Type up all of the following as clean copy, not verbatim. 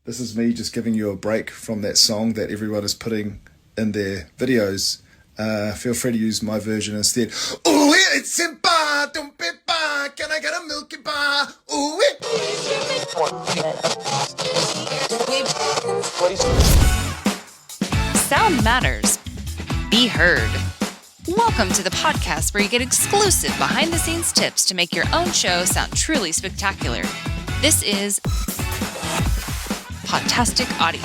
This is me just giving you a break from that song that everyone is putting in their videos. Feel free to use my version instead. Ooh, it's in bar, don't be bar. Can I get a milky bar? Ooh, Sound matters. Be heard. Welcome to the podcast where you get exclusive behind-the-scenes tips to make your own show sound truly spectacular. This is Podtastic Audio.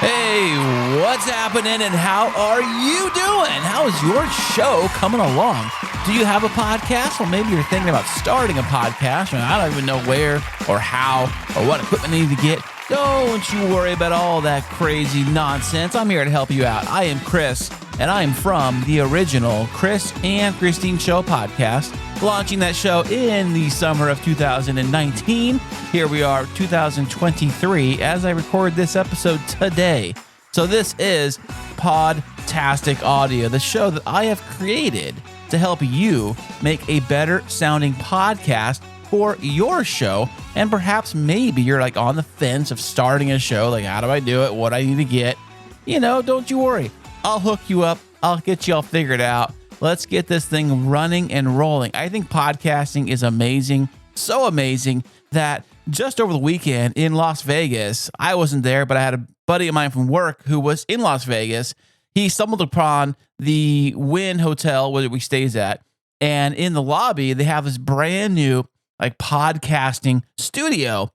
Hey, what's happening and how are you doing? How is your show coming along? Do you have a podcast? Well, maybe you're thinking about starting a podcast and I don't even know where or how or what equipment I need to get. Don't you worry about all that crazy nonsense. I'm here to help you out. I am Chris, and I am from the original Chris and Christine Show podcast, launching that show in the summer of 2019. Here we are, 2023, as I record this episode today. So this is Podtastic Audio, the show that I have created to help you make a better sounding podcast for your show. And perhaps maybe you're like on the fence of starting a show, like how do I do it, what do I need to get? You know, don't you worry. I'll hook you up. I'll get you all figured out. Let's get this thing running and rolling. I think podcasting is amazing. So amazing that just over the weekend in Las Vegas, I wasn't there, but I had a buddy of mine from work who was in Las Vegas. He stumbled upon the Wynn Hotel where we stays at. And in the lobby, they have this brand new like podcasting studio.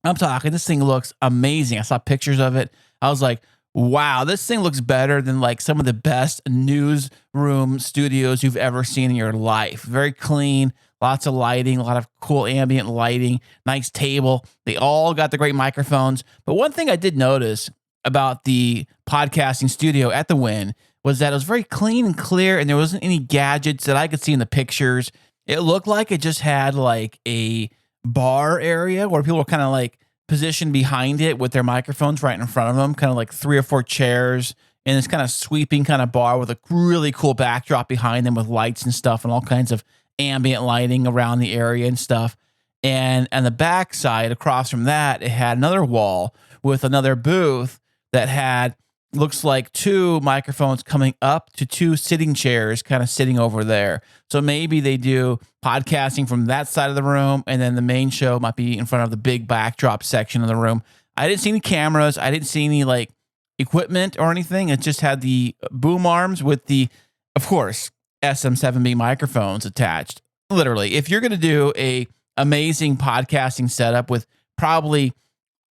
I'm talking, this thing looks amazing. I saw pictures of it. I was like, wow, this thing looks better than like some of the best newsroom studios you've ever seen in your life. Very clean, lots of lighting, a lot of cool ambient lighting, nice table. They all got the great microphones. But one thing I did notice about the podcasting studio at the Wynn was that it was very clean and clear, and there wasn't any gadgets that I could see in the pictures. It looked like it just had like a bar area where people were kind of like positioned behind it with their microphones right in front of them, kind of like 3 or 4 chairs in this kind of sweeping kind of bar with a really cool backdrop behind them with lights and stuff and all kinds of ambient lighting around the area and stuff. And on the back side, across from that, it had another wall with another booth that had, looks like 2 microphones coming up to 2 sitting chairs kind of sitting over there. So maybe they do podcasting from that side of the room, and then the main show might be in front of the big backdrop section of the room. I didn't see any cameras. I didn't see any like equipment or anything. It just had the boom arms with the, of course, SM7B microphones attached. Literally, if you're going to do a amazing podcasting setup with probably,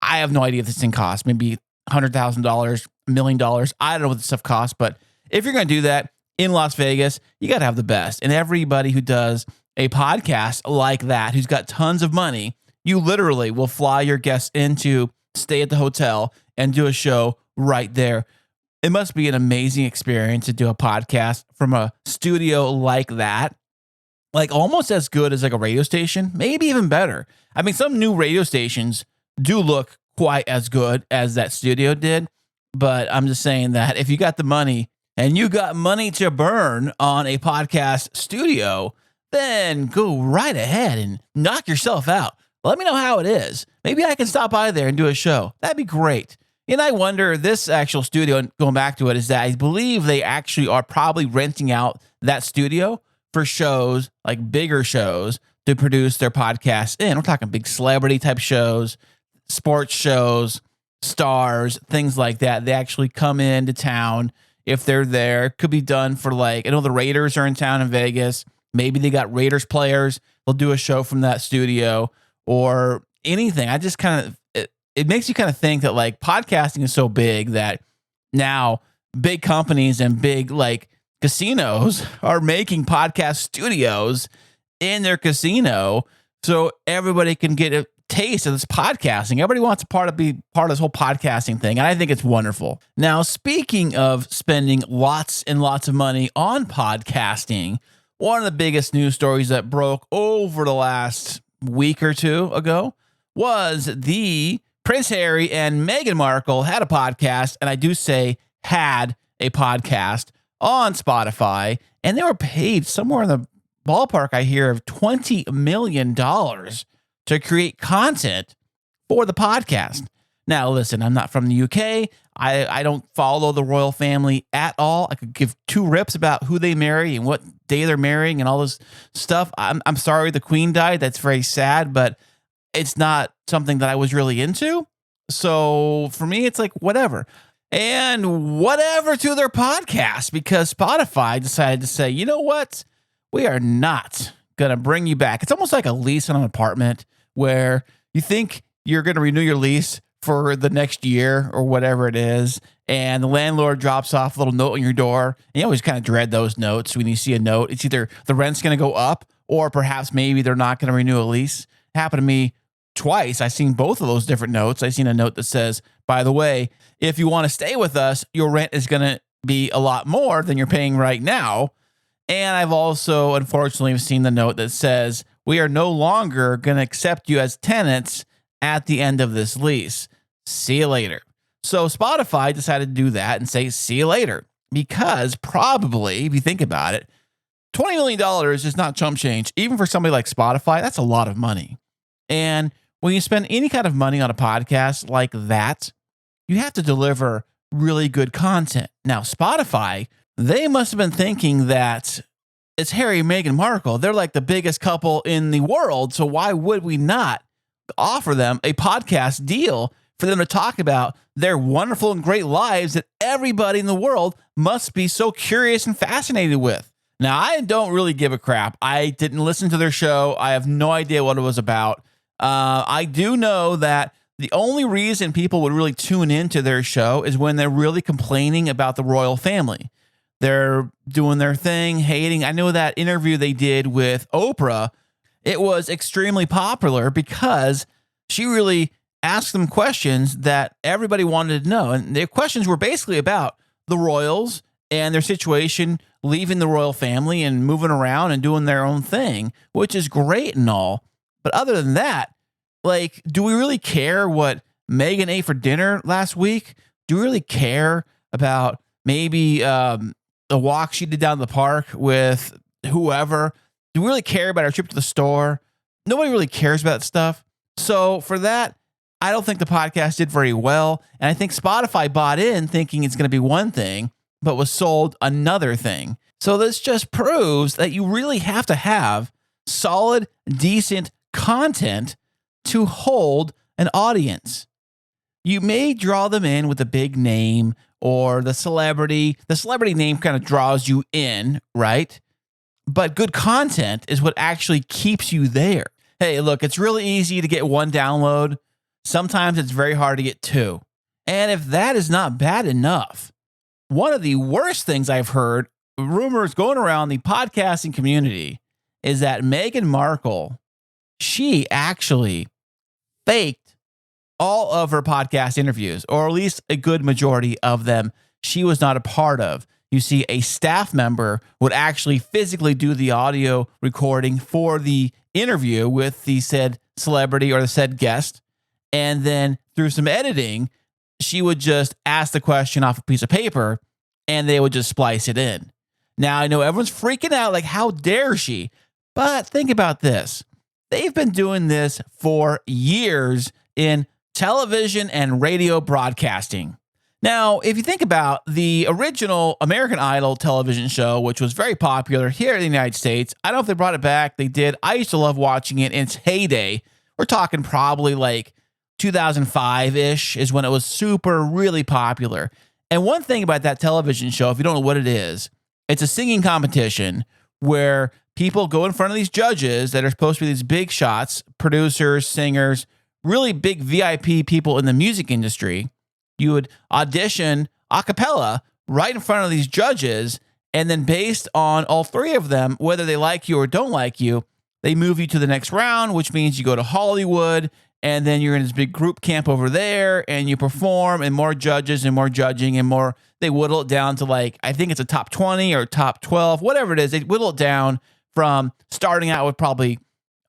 I have no idea if this thing costs, maybe $100,000, $1 million. I don't know what this stuff costs, but if you're going to do that in Las Vegas, you got to have the best. And everybody who does a podcast like that, who's got tons of money, you literally will fly your guests in to stay at the hotel and do a show right there. It must be an amazing experience to do a podcast from a studio like that. Like almost as good as like a radio station, maybe even better. I mean, some new radio stations do look quite as good as that studio did. But I'm just saying that if you got the money and you got money to burn on a podcast studio, then go right ahead and knock yourself out. Let me know how it is. Maybe I can stop by there and do a show. That'd be great. And I wonder, this actual studio, and going back to it, is that I believe they actually are probably renting out that studio for shows, like bigger shows, to produce their podcasts in. We're talking big celebrity type shows, sports shows, stars, things like that. They actually come into town if they're there. It could be done for like, I know the Raiders are in town in Vegas. Maybe they got Raiders players. They'll do a show from that studio or anything. I just kind of, it makes you kind of think that like podcasting is so big that now big companies and big like casinos are making podcast studios in their casino so everybody can get a taste of this podcasting. Everybody wants to be part of this whole podcasting thing, and I think it's wonderful. Now, speaking of spending lots and lots of money on podcasting, one of the biggest news stories that broke over the last week or two ago was the Prince Harry and Meghan Markle had a podcast, and I do say had a podcast on Spotify, and they were paid somewhere in the ballpark, I hear, of $20 million to create content for the podcast. Now, listen, I'm not from the UK. I don't follow the royal family at all. I could give two rips about who they marry and what day they're marrying and all this stuff. I'm sorry the queen died. That's very sad, but it's not something that I was really into. So for me, it's like whatever. And whatever to their podcast, because Spotify decided to say, you know what? We are not going to bring you back. It's almost like a lease on an apartment where you think you're going to renew your lease for the next year or whatever it is, and the landlord drops off a little note on your door. And you always kind of dread those notes when you see a note. It's either the rent's going to go up or perhaps maybe they're not going to renew a lease. It happened to me twice. I've seen both of those different notes. I've seen a note that says, by the way, if you want to stay with us, your rent is going to be a lot more than you're paying right now. And I've also, unfortunately, seen the note that says, we are no longer going to accept you as tenants at the end of this lease. See you later. So Spotify decided to do that and say, see you later, because probably, if you think about it, $20 million is not chump change. Even for somebody like Spotify, that's a lot of money. And when you spend any kind of money on a podcast like that, you have to deliver really good content. Now, Spotify, they must have been thinking that it's Harry and Meghan Markle. They're like the biggest couple in the world. So why would we not offer them a podcast deal for them to talk about their wonderful and great lives that everybody in the world must be so curious and fascinated with? Now, I don't really give a crap. I didn't listen to their show. I have no idea what it was about. I do know that the only reason people would really tune into their show is when they're really complaining about the royal family. They're doing their thing, hating. I know that interview they did with Oprah, it was extremely popular because she really asked them questions that everybody wanted to know. And their questions were basically about the royals and their situation, leaving the royal family and moving around and doing their own thing, which is great and all. But other than that, like, do we really care what Meghan ate for dinner last week? Do we really care about maybe the walk she did down the park with whoever? Do we really care about our trip to the store? Nobody really cares about that stuff. So for that, I don't think the podcast did very well. And I think Spotify bought in thinking it's going to be one thing, but was sold another thing. So this just proves that you really have to have solid, decent content to hold an audience. You may draw them in with a big name or the celebrity. The celebrity name kind of draws you in, right? But good content is what actually keeps you there. Hey, look, it's really easy to get one download. Sometimes it's very hard to get two. And if that is not bad enough, one of the worst things I've heard, rumors going around the podcasting community, is that Meghan Markle, she actually faked all of her podcast interviews, or at least a good majority of them she was not a part of. You see, a staff member would actually physically do the audio recording for the interview with the said celebrity or the said guest. And then through some editing, she would just ask the question off a piece of paper and they would just splice it in. Now, I know everyone's freaking out, like, how dare she? But think about this. They've been doing this for years in television and radio broadcasting. Now, if you think about the original American Idol television show, which was very popular here in the United States, I don't know if they brought it back. They did. I used to love watching it in its heyday. We're talking probably like 2005-ish is when it was super, really popular. And one thing about that television show, if you don't know what it is, it's a singing competition where people go in front of these judges that are supposed to be these big shots, producers, singers, really big VIP people in the music industry. You would audition a cappella right in front of these judges, and then based on all three of them, whether they like you or don't like you, they move you to the next round, which means you go to Hollywood, and then you're in this big group camp over there, and you perform, and more judges and more judging and more. They whittle it down to, like, I think it's a top 20 or top 12, whatever it is. They whittle it down from starting out with probably,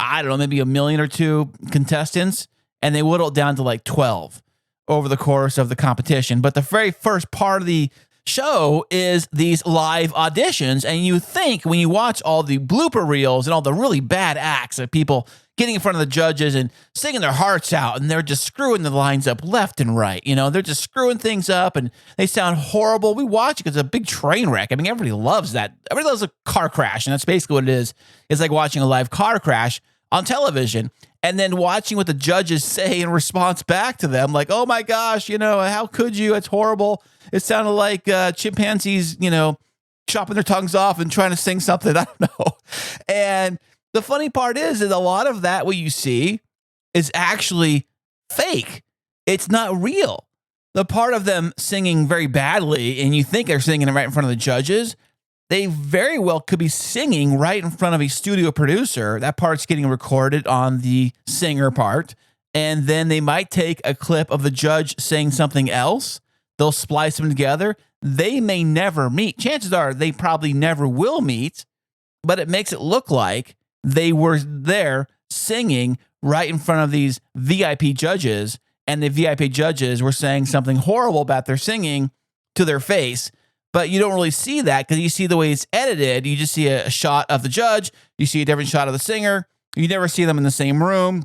I don't know, maybe 1 million or 2 contestants, and they whittle it down to like 12 over the course of the competition. But the very first part of the show is these live auditions. And you think when you watch all the blooper reels and all the really bad acts that people getting in front of the judges and singing their hearts out, and they're just screwing the lines up left and right. They're just screwing things up, and they sound horrible. We watch it because it's a big train wreck. I mean, everybody loves that. Everybody loves a car crash, and that's basically what it is. It's like watching a live car crash on television, and then watching what the judges say in response back to them, like, oh my gosh, how could you? It's horrible. It sounded like chimpanzees, chopping their tongues off and trying to sing something. I don't know. And the funny part is that a lot of that, what you see, is actually fake. It's not real. The part of them singing very badly, and you think they're singing it right in front of the judges, they very well could be singing right in front of a studio producer. That part's getting recorded on the singer part, and then they might take a clip of the judge saying something else. They'll splice them together. They may never meet. Chances are they probably never will meet, but it makes it look like they were there singing right in front of these VIP judges, and the VIP judges were saying something horrible about their singing to their face. But you don't really see that because you see the way it's edited. You just see a shot of the judge. You see a different shot of the singer. You never see them in the same room.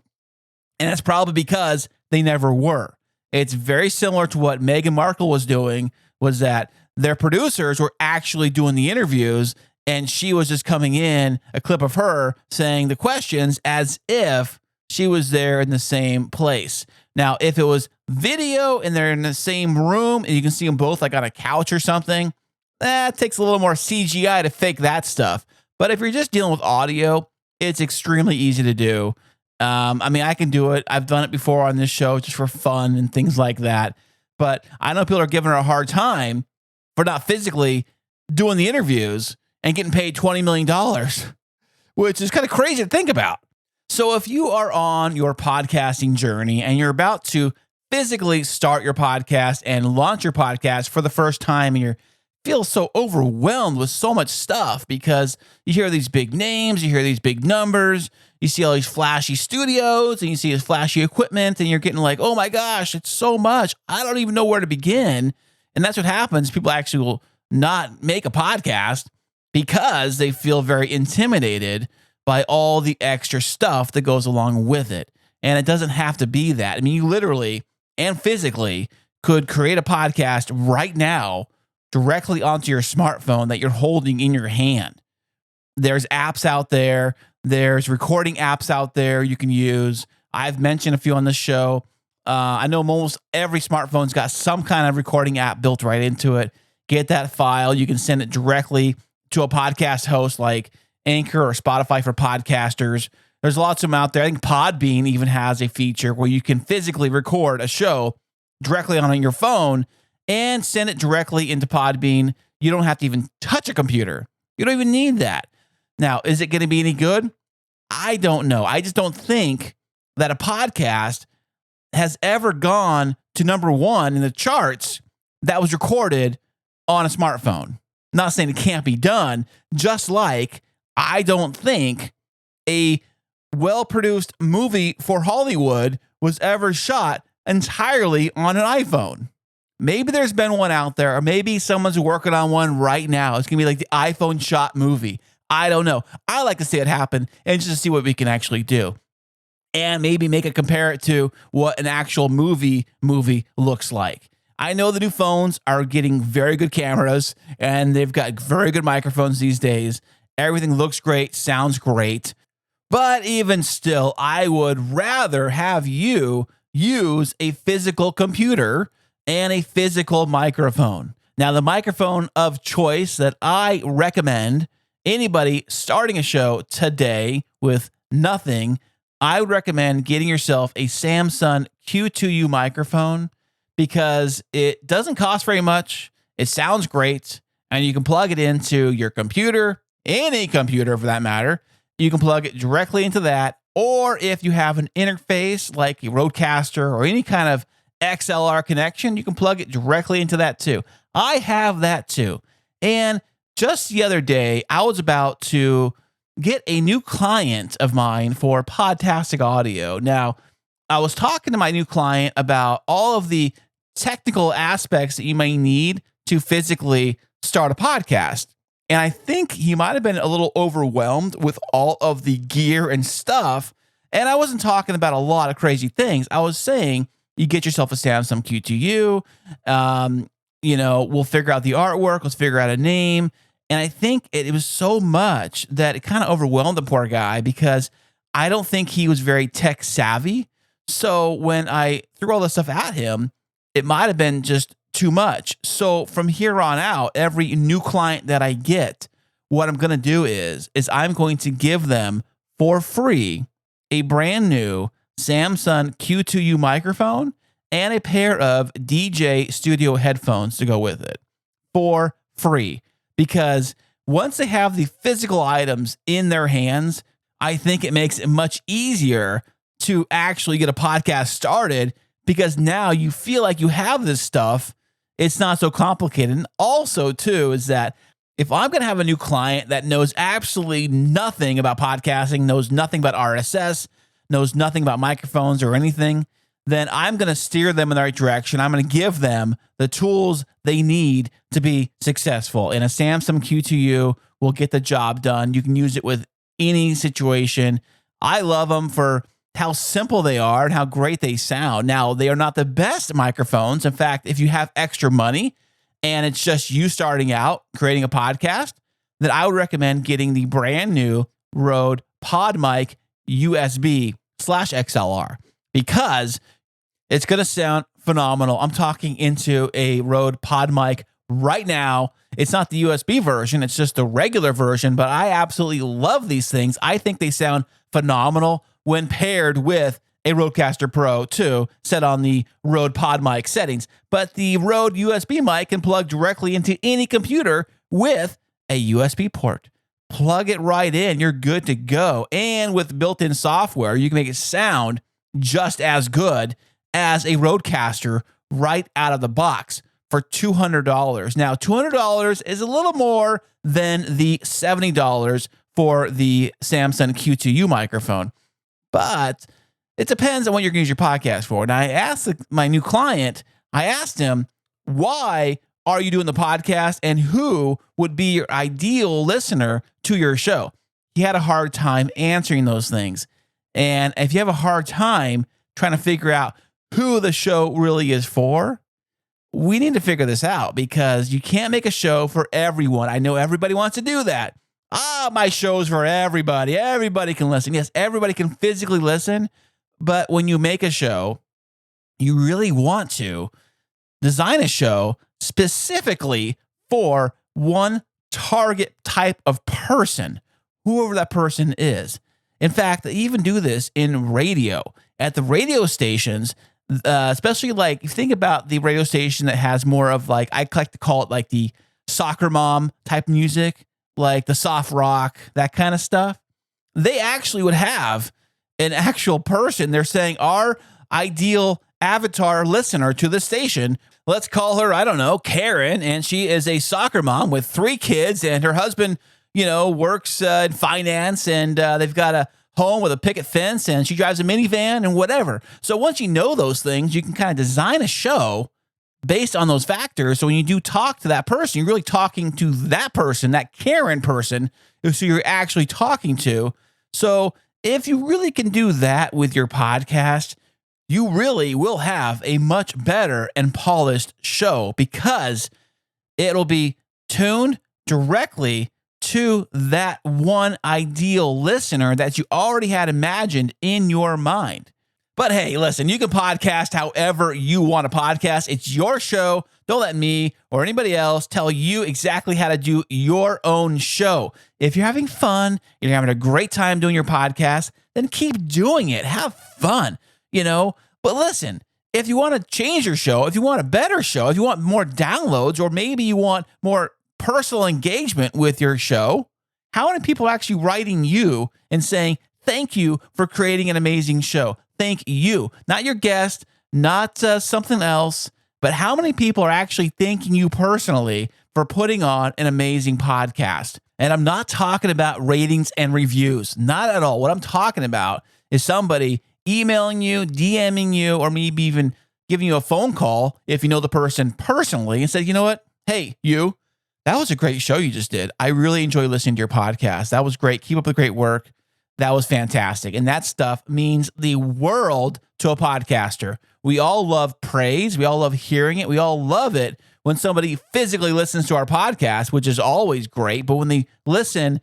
And that's probably because they never were. It's very similar to what Meghan Markle was doing, was that their producers were actually doing the interviews, and she was just coming in, a clip of her saying the questions as if she was there in the same place. Now, if it was video and they're in the same room and you can see them both like on a couch or something, that takes a little more CGI to fake that stuff. But if you're just dealing with audio, it's extremely easy to do. I can do it. I've done it before on this show just for fun and things like that. But I know people are giving her a hard time for not physically doing the interviews and getting paid $20 million, which is kind of crazy to think about. So if you are on your podcasting journey and you're about to physically start your podcast and launch your podcast for the first time, and you feel so overwhelmed with so much stuff because you hear these big names, you hear these big numbers, you see all these flashy studios, and you see this flashy equipment, and you're getting like, oh my gosh, it's so much. I don't even know where to begin. And that's what happens. People actually will not make a podcast because they feel very intimidated by all the extra stuff that goes along with it. And it doesn't have to be that. I mean, you literally and physically could create a podcast right now directly onto your smartphone that you're holding in your hand. There's apps out there. There's recording apps out there you can use. I've mentioned a few on the show. I know almost every smartphone's got some kind of recording app built right into it. Get that file. You can send it directly to a podcast host like Anchor or Spotify for podcasters. There's lots of them out there. I think Podbean even has a feature where you can physically record a show directly on your phone and send it directly into Podbean. You don't have to even touch a computer. You don't even need that. Now, is it going to be any good? I don't know. I just don't think that a podcast has ever gone to number one in the charts that was recorded on a smartphone. Not saying it can't be done, just like I don't think a well-produced movie for Hollywood was ever shot entirely on an iPhone. Maybe there's been one out there, or maybe someone's working on one right now. It's going to be like the iPhone shot movie. I don't know. I like to see it happen and just to see what we can actually do. And maybe compare it to what an actual movie looks like. I know the new phones are getting very good cameras, and they've got very good microphones these days. Everything looks great, sounds great. But even still, I would rather have you use a physical computer and a physical microphone. Now, the microphone of choice that I recommend anybody starting a show today with nothing, I would recommend getting yourself a Samsung Q2U microphone because it doesn't cost very much. It sounds great, and you can plug it into your computer, any computer for that matter. You can plug it directly into that, or if you have an interface like a Rodecaster or any kind of XLR connection, you can plug it directly into that too. I have that too. And just the other day, I was about to get a new client of mine for Podtastic Audio. Now, I was talking to my new client about all of the technical aspects that you may need to physically start a podcast. And I think he might have been a little overwhelmed with all of the gear and stuff. And I wasn't talking about a lot of crazy things. I was saying you get yourself a Samsung Q2U. We'll figure out the artwork. Let's figure out a name. And I think it was so much that it kind of overwhelmed the poor guy because I don't think he was very tech savvy. So when I threw all this stuff at him, it might have been just too much. So from here on out, every new client that I get, what I'm going to do is I'm going to give them for free a brand new Samsung Q2U microphone and a pair of DJ studio headphones to go with it for free. Because once they have the physical items in their hands, I think it makes it much easier to actually get a podcast started because now you feel like you have this stuff. It's not so complicated. And also, too, is that if I'm going to have a new client that knows absolutely nothing about podcasting, knows nothing about RSS, knows nothing about microphones or anything, then I'm going to steer them in the right direction. I'm going to give them the tools they need to be successful. And a Samsung Q2U will get the job done. You can use it with any situation. I love them for how simple they are and how great they sound. Now, they are not the best microphones. In fact, if you have extra money and it's just you starting out creating a podcast, then I would recommend getting the brand new Rode PodMic USB/XLR because it's going to sound phenomenal. I'm talking into a Rode PodMic right now. It's not the USB version. It's just the regular version, but I absolutely love these things. I think they sound phenomenal when paired with a Rodecaster Pro 2 set on the Rode PodMic settings. But the Rode USB mic can plug directly into any computer with a USB port. Plug it right in. You're good to go. And with built-in software, you can make it sound just as good as a Rodecaster right out of the box for $200. Now, $200 is a little more than the $70 for the Samsung Q2U microphone, but it depends on what you're going to use your podcast for. And I asked my new client, I asked him, why are you doing the podcast and who would be your ideal listener to your show? He had a hard time answering those things. And if you have a hard time trying to figure out who the show really is for, we need to figure this out because you can't make a show for everyone. I know everybody wants to do that. My show's for everybody. Everybody can listen. Yes, everybody can physically listen. But when you make a show, you really want to design a show specifically for one target type of person, whoever that person is. In fact, they even do this in radio. At the radio stations, especially like you think about the radio station that has more of like, I like to call it like the soccer mom type music, like the soft rock, that kind of stuff. They actually would have an actual person. They're saying our ideal avatar listener to the station, let's call her, I don't know, Karen. And she is a soccer mom with 3 kids and her husband, works in finance and they've got a home with a picket fence and she drives a minivan and whatever. So once you know those things, you can kind of design a show based on those factors. So when you do talk to that person, you're really talking to that person, that Karen person, who you're actually talking to. So if you really can do that with your podcast, you really will have a much better and polished show because it'll be tuned directly to that one ideal listener that you already had imagined in your mind. But hey, listen, you can podcast however you want to podcast. It's your show. Don't let me or anybody else tell you exactly how to do your own show. If you're having fun, you're having a great time doing your podcast, then keep doing it. Have fun, But listen, if you want to change your show, if you want a better show, if you want more downloads, or maybe you want more personal engagement with your show, how many people are actually writing you and saying, thank you for creating an amazing show? Thank you. Not your guest, not something else, but how many people are actually thanking you personally for putting on an amazing podcast? And I'm not talking about ratings and reviews, not at all. What I'm talking about is somebody emailing you, DMing you, or maybe even giving you a phone call if you know the person personally and said, you know what? Hey, that was a great show you just did. I really enjoy listening to your podcast. That was great. Keep up the great work. That was fantastic. And that stuff means the world to a podcaster. We all love praise. We all love hearing it. We all love it when somebody physically listens to our podcast, which is always great. But when they listen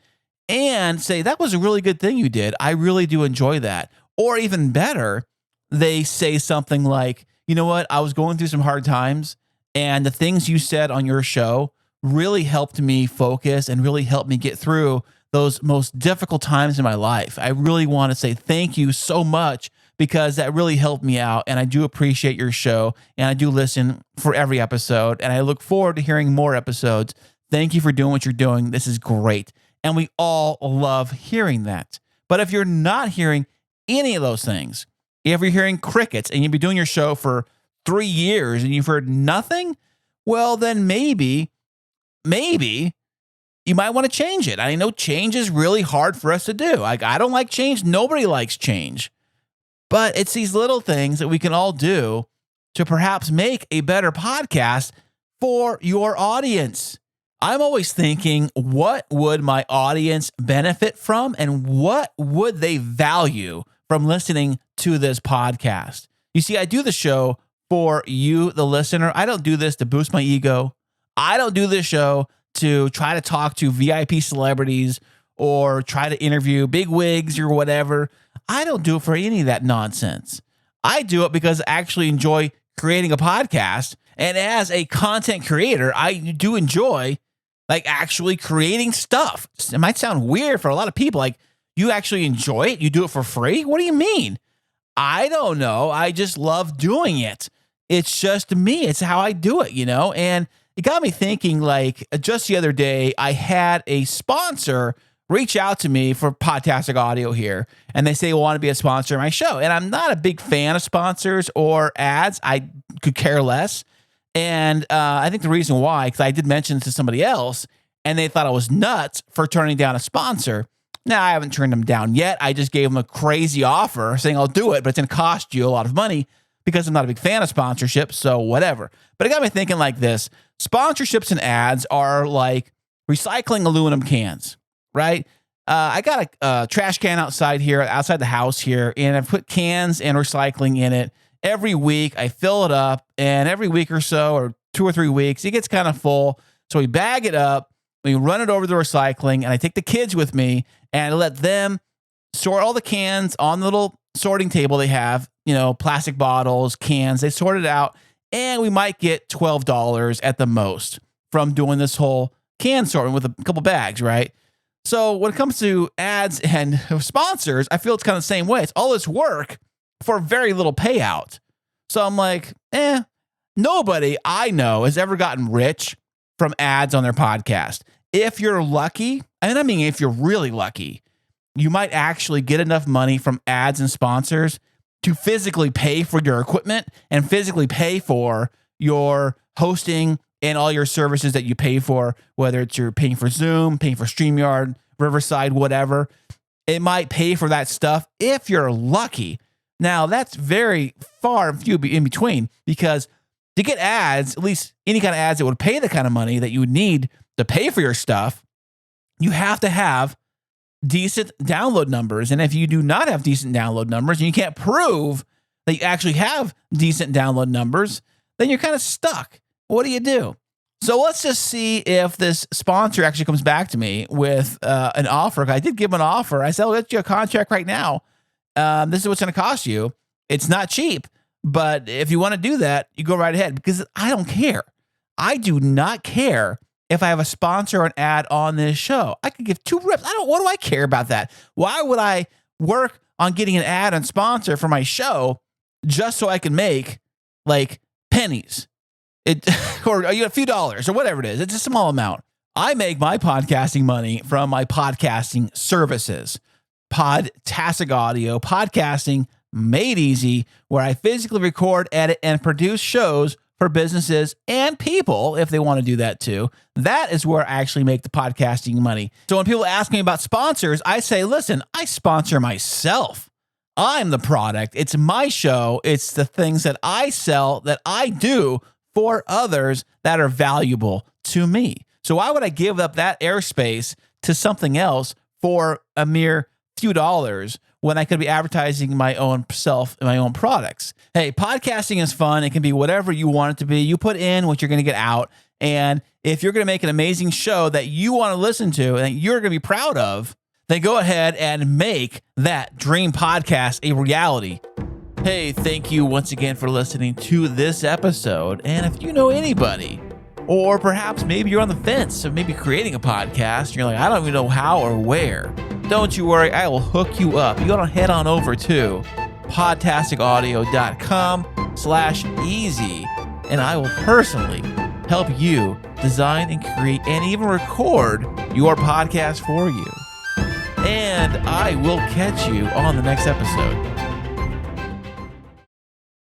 and say, that was a really good thing you did, I really do enjoy that. Or even better, they say something like, you know what, I was going through some hard times, and the things you said on your show really helped me focus and really helped me get through those most difficult times in my life. I really want to say thank you so much because that really helped me out. And I do appreciate your show. And I do listen for every episode. And I look forward to hearing more episodes. Thank you for doing what you're doing. This is great. And we all love hearing that. But if you're not hearing any of those things, if you're hearing crickets and you've been doing your show for 3 years and you've heard nothing, well, then maybe you might want to change it. I know change is really hard for us to do. Like, I don't like change. Nobody likes change. But it's these little things that we can all do to perhaps make a better podcast for your audience. I'm always thinking, what would my audience benefit from and what would they value from listening to this podcast? You see, I do the show for you, the listener. I don't do this to boost my ego. I don't do this show to try to talk to VIP celebrities or try to interview big wigs or whatever. I don't do it for any of that nonsense. I do it because I actually enjoy creating a podcast. And as a content creator, I do enjoy like actually creating stuff. It might sound weird for a lot of people. Like, you actually enjoy it? You do it for free? What do you mean? I don't know. I just love doing it. It's just me. It's how I do it, you know? And it got me thinking, like, just the other day, I had a sponsor reach out to me for Podtastic Audio here, and they say, well, want to be a sponsor of my show. And I'm not a big fan of sponsors or ads. I could care less. And I think the reason why, because I did mention to somebody else, and they thought I was nuts for turning down a sponsor. Now, I haven't turned them down yet. I just gave them a crazy offer saying I'll do it, but it's going to cost you a lot of money because I'm not a big fan of sponsorships, so whatever. But it got me thinking like this. Sponsorships and ads are like recycling aluminum cans, right? I got a trash can outside the house here, and I've put cans and recycling in it. Every week, I fill it up, and every week or so, or 2 or 3 weeks, it gets kind of full. So we bag it up, we run it over to the recycling, and I take the kids with me, and I let them sort all the cans on the little sorting table they have, you know, plastic bottles, cans, they sort it out, and we might get $12 at the most from doing this whole can sorting with a couple bags, right? So when it comes to ads and sponsors, I feel it's kind of the same way. It's all this work for very little payout. So I'm like, nobody I know has ever gotten rich from ads on their podcast. If you're lucky, and I mean if you're really lucky, you might actually get enough money from ads and sponsors to physically pay for your equipment and physically pay for your hosting and all your services that you pay for, whether it's you're paying for Zoom, paying for StreamYard, Riverside, whatever. It might pay for that stuff if you're lucky. Now, that's very far and few in between, because to get ads, at least any kind of ads that would pay the kind of money that you would need to pay for your stuff, you have to have decent download numbers. And if you do not have decent download numbers and you can't prove that you actually have decent download numbers, then you're kind of stuck. What do you do? So let's just see if this sponsor actually comes back to me with an offer. I did give him an offer. I said, I'll get you a contract right now. This is what's going to cost you. It's not cheap, but if you want to do that, you go right ahead, because I don't care. I do not care if I have a sponsor or an ad on this show. I could give 2 rips. What do I care about that? Why would I work on getting an ad and sponsor for my show just so I can make like pennies? Or a few dollars or whatever it is. It's a small amount. I make my podcasting money from my podcasting services. Podtastic Audio, podcasting made easy, where I physically record, edit, and produce shows for businesses and people if they want to do that too. That is where I actually make the podcasting money. So when people ask me about sponsors, I say, listen, I sponsor myself. I'm the product. It's my show. It's the things that I sell, that I do for others that are valuable to me. So why would I give up that airspace to something else for a mere few dollars when I could be advertising my own self and my own products. Hey, podcasting is fun. It can be whatever you want it to be. You put in what you're going to get out. And if you're going to make an amazing show that you want to listen to and that you're going to be proud of, then go ahead and make that dream podcast a reality. Hey, thank you once again for listening to this episode. And if you know anybody, or perhaps maybe you're on the fence of maybe creating a podcast, and you're like, I don't even know how or where, don't you worry, I will hook you up. You gotta head on over to podtasticaudio.com/easy, and I will personally help you design and create and even record your podcast for you. And I will catch you on the next episode.